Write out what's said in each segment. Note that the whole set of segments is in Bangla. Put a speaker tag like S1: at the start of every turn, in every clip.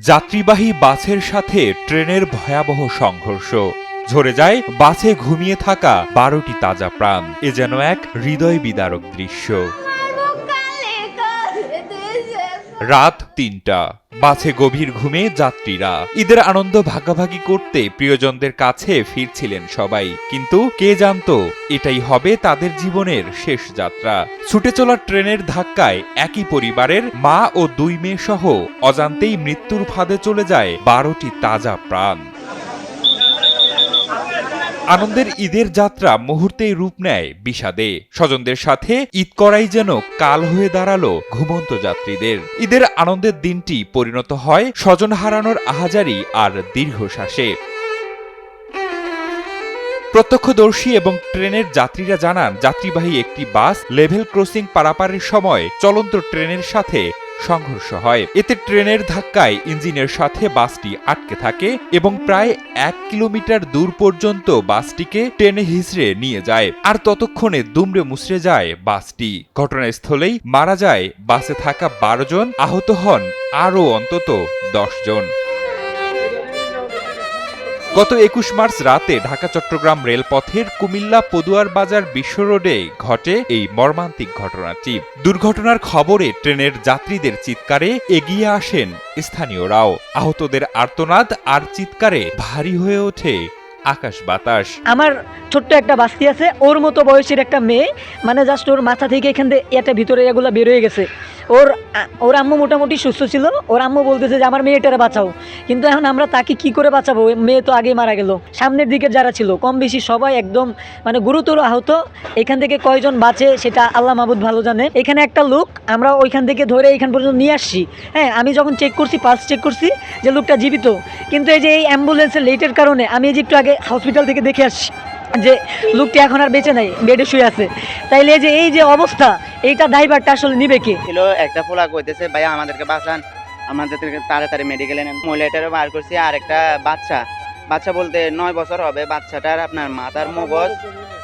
S1: যাত্রীবাহী বাসের সাথে ট্রেনের ভয়াবহ সংঘর্ষ। ঝরে যায় বাসে ঘুমিয়ে থাকা 12টি তাজা প্রাণ। এ যেন এক হৃদয় বিদারক দৃশ্য। রাত ৩টা, বাসে গভীর ঘুমে যাত্রীরা। ঈদের আনন্দ ভাগাভাগি করতে প্রিয়জনদের কাছে ফিরছিলেন সবাই, কিন্তু কে জানতো এটাই হবে তাদের জীবনের শেষ যাত্রা। ছুটে চলা ট্রেনের ধাক্কায় একই পরিবারের মা ও 2 মেয়ে সহ অজান্তেই মৃত্যুর ফাঁদে চলে যায় 12টি তাজা প্রাণ। আনন্দের ঈদের যাত্রা মুহূর্তেই রূপ নেয় বিষাদে। স্বজনদের সাথে ঈদ করাই যেন কাল হয়ে দাঁড়ালো ঘুমন্ত যাত্রীদের। ঈদের আনন্দের দিনটি পরিণত হয় স্বজন হারানোর আহাজারি আর দীর্ঘশ্বাসে। প্রত্যক্ষদর্শী এবং ট্রেনের যাত্রীরা জানান, যাত্রীবাহী একটি বাস লেভেল ক্রসিং পারাপারের সময় চলন্ত ট্রেনের সাথে সংঘর্ষ হয়। এতে ট্রেনের ধাক্কায় ইঞ্জিনের সাথে বাসটি আটকে থাকে এবং প্রায় 1 কিলোমিটার দূর পর্যন্ত বাসটিকে টেনে হিঁচড়ে নিয়ে যায়। আর ততক্ষণে দুমড়ে মুচড়ে যায় বাসটি। ঘটনাস্থলেই মারা যায় বাসে থাকা 12 জন, আহত হন আরও অন্তত 10 জন। গত 21 মার্চ রাতে ঢাকা চট্টগ্রাম রেলপথের কুমিল্লা পদুয়ার বাজার বিশ্ব রোডে ঘটে এই মর্মান্তিক ঘটনাটি। দুর্ঘটনার খবরে ট্রেনের যাত্রীদের চিৎকারে এগিয়ে আসেন স্থানীয়রাও। আহতদের আর্তনাদ আর চিৎকারে ভারী হয়ে ওঠে আকাশ বাতাস।
S2: আমার ছোট্ট একটা বাস্তি আছে, ওর মতো বয়সের একটা মেয়ে, মানে জাস্ট ওর মাথা থেকে এখান থেকে এটা ভিতরে এগুলো বের হয়ে গেছে। ওর আম্মু মোটামুটি সুস্থ ছিল। ওর আম্মু বলতেছে যে আমার মেয়েটারে বাঁচাও, কিন্তু এখন আমরা তাকে কি করে বাঁচাবো? মেয়ে তো আগেই মারা গেল। সামনের দিকে যারা ছিল কম বেশি সবাই একদম মানে গুরুতর আহত। এখান থেকে কয়জন বাঁচে সেটা আল্লাহ মাহবুদ ভালো জানে। এখানে একটা লোক আমরা ওইখান থেকে ধরে এখান পর্যন্ত নিয়ে আসছি। হ্যাঁ, আমি যখন চেক করছি, পালস চেক করছি যে লোকটা জীবিত, কিন্তু এই যে এই অ্যাম্বুলেন্সের লেটের কারণে আমি এই যে একটু আগে হসপিটাল থেকে দেখে আসছি যে লোকটি এখন আর বেঁচে নাই, বেডে শুয়ে আছে। তাইলে এই যে অবস্থা, এইটা দায়ভারটা আসলে নিবে কে?
S3: ছিল একটা পোলা কইতেছে ভাইয়া আমাদেরকে বাঁচান, আমাদেরকে তাড়াতাড়ি মেডিকেলে নেন। মহিলাটারও বার করছি। আর একটা বাচ্চা বলতে 9 বছর হবে। বাচ্চাটার আপনার মাথার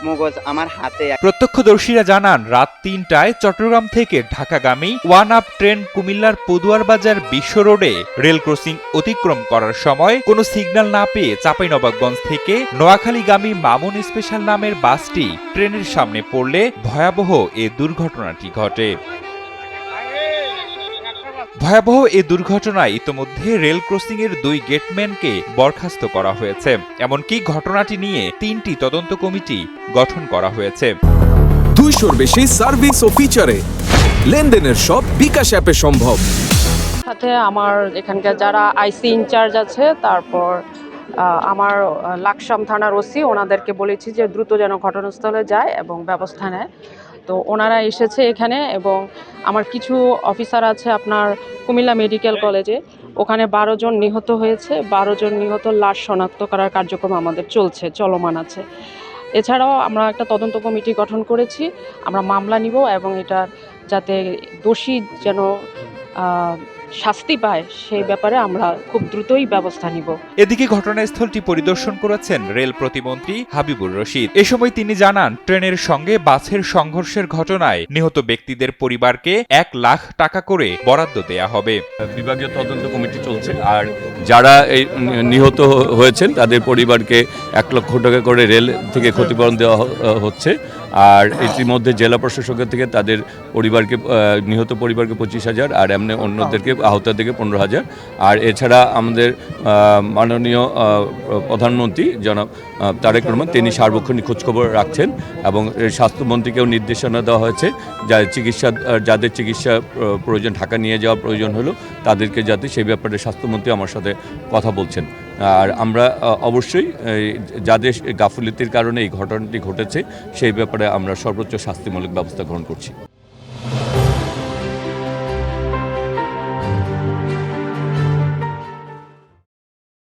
S3: মগজ আমার হাতে।
S1: প্রত্যক্ষদর্শীরা জানান, রাত 3টায় চট্টগ্রাম থেকে ঢাকাগামী ওয়ান আপ ট্রেন কুমিল্লার পদুয়ার বাজার বিশ্ব রোডে রেল ক্রসিং অতিক্রম করার সময় কোনো সিগন্যাল না পেয়ে চাঁপাইনবাবগঞ্জ থেকে নোয়াখালীগামী মামুন স্পেশাল নামের বাসটি ট্রেনের সামনে পড়লে ভয়াবহ এ দুর্ঘটনাটি ঘটে। ভয়াবহ এ দুর্ঘটনায় ইতোমধ্যে রেল ক্রসিং এর 2 গেটম্যানকে বরখাস্ত করা হয়েছে। এমনকি ঘটনাটি নিয়ে 3টি তদন্ত কমিটি গঠন করা হয়েছে।
S4: 200-র বেশি সার্ভিস ও ফিচারে লেনদেনের সব বিকাশ অ্যাপে সম্ভব।
S5: সাথে আমার এখানকার যারা আইসি ইনচার্জ আছে, তারপর আমার লাকসাম থানার ওসি, ওনাদেরকে বলেছি যে দ্রুত যেন ঘটনাস্থলে যায় এবং ব্যবস্থা নেয়। তো ওনারা এসেছে এখানে, এবং আমার কিছু অফিসার আছে আপনার কুমিল্লা মেডিকেল কলেজে, ওখানে 12 জন নিহত হয়েছে। 12 জন নিহত লাশ শনাক্ত করার কার্যক্রম আমাদের চলমান আছে। এছাড়াও আমরা একটা তদন্ত কমিটি গঠন করেছি। আমরা মামলা নিব এবং এটা যাতে দোষী যেন শাস্তি পায় সেই ব্যাপারে আমরা খুব দ্রুতই ব্যবস্থা নিব।
S1: এদিকে ঘটনাস্থলটি পরিদর্শন করেছেন রেল প্রতিমন্ত্রী হাবিবুর রশিদ। এ সময় তিনি জানান, ট্রেনের সঙ্গে বাসের সংঘর্ষের ঘটনায় নিহত ব্যক্তিদের পরিবারকে 1 লাখ টাকা করে বরাদ্দ দেয়া হবে।
S6: বিভাগীয় তদন্ত কমিটি চলছে, আর যারা এই নিহত হয়েছেন তাদের পরিবারকে 1 লক্ষ টাকা করে রেল থেকে ক্ষতিপূরণ দেওয়া হচ্ছে। আর ইতিমধ্যে জেলা প্রশাসকের থেকে তাদের পরিবারকে, নিহত পরিবারকে 25,000, আর এমনি অন্যদেরকে আহতদেরকে 15,000। আর এছাড়া আমাদের মাননীয় প্রধানমন্ত্রী জনাব তারেক রহমান, তিনি সার্বক্ষণিক খোঁজখবর রাখছেন, এবং স্বাস্থ্যমন্ত্রীকেও নির্দেশনা দেওয়া হয়েছে যাদের চিকিৎসা প্রয়োজন, ঢাকা নিয়ে যাওয়ার প্রয়োজন হলো তাদেরকে যাতে, সেই ব্যাপারে স্বাস্থ্যমন্ত্রী আমার সাথে কথা বলছেন। আর আমরা অবশ্যই যাদের গাফিলতির কারণে এই ঘটনাটি ঘটেছে সেই ব্যাপারে আমরা সর্বোচ্চ শাস্তিমূলক ব্যবস্থা গ্রহণ করছি।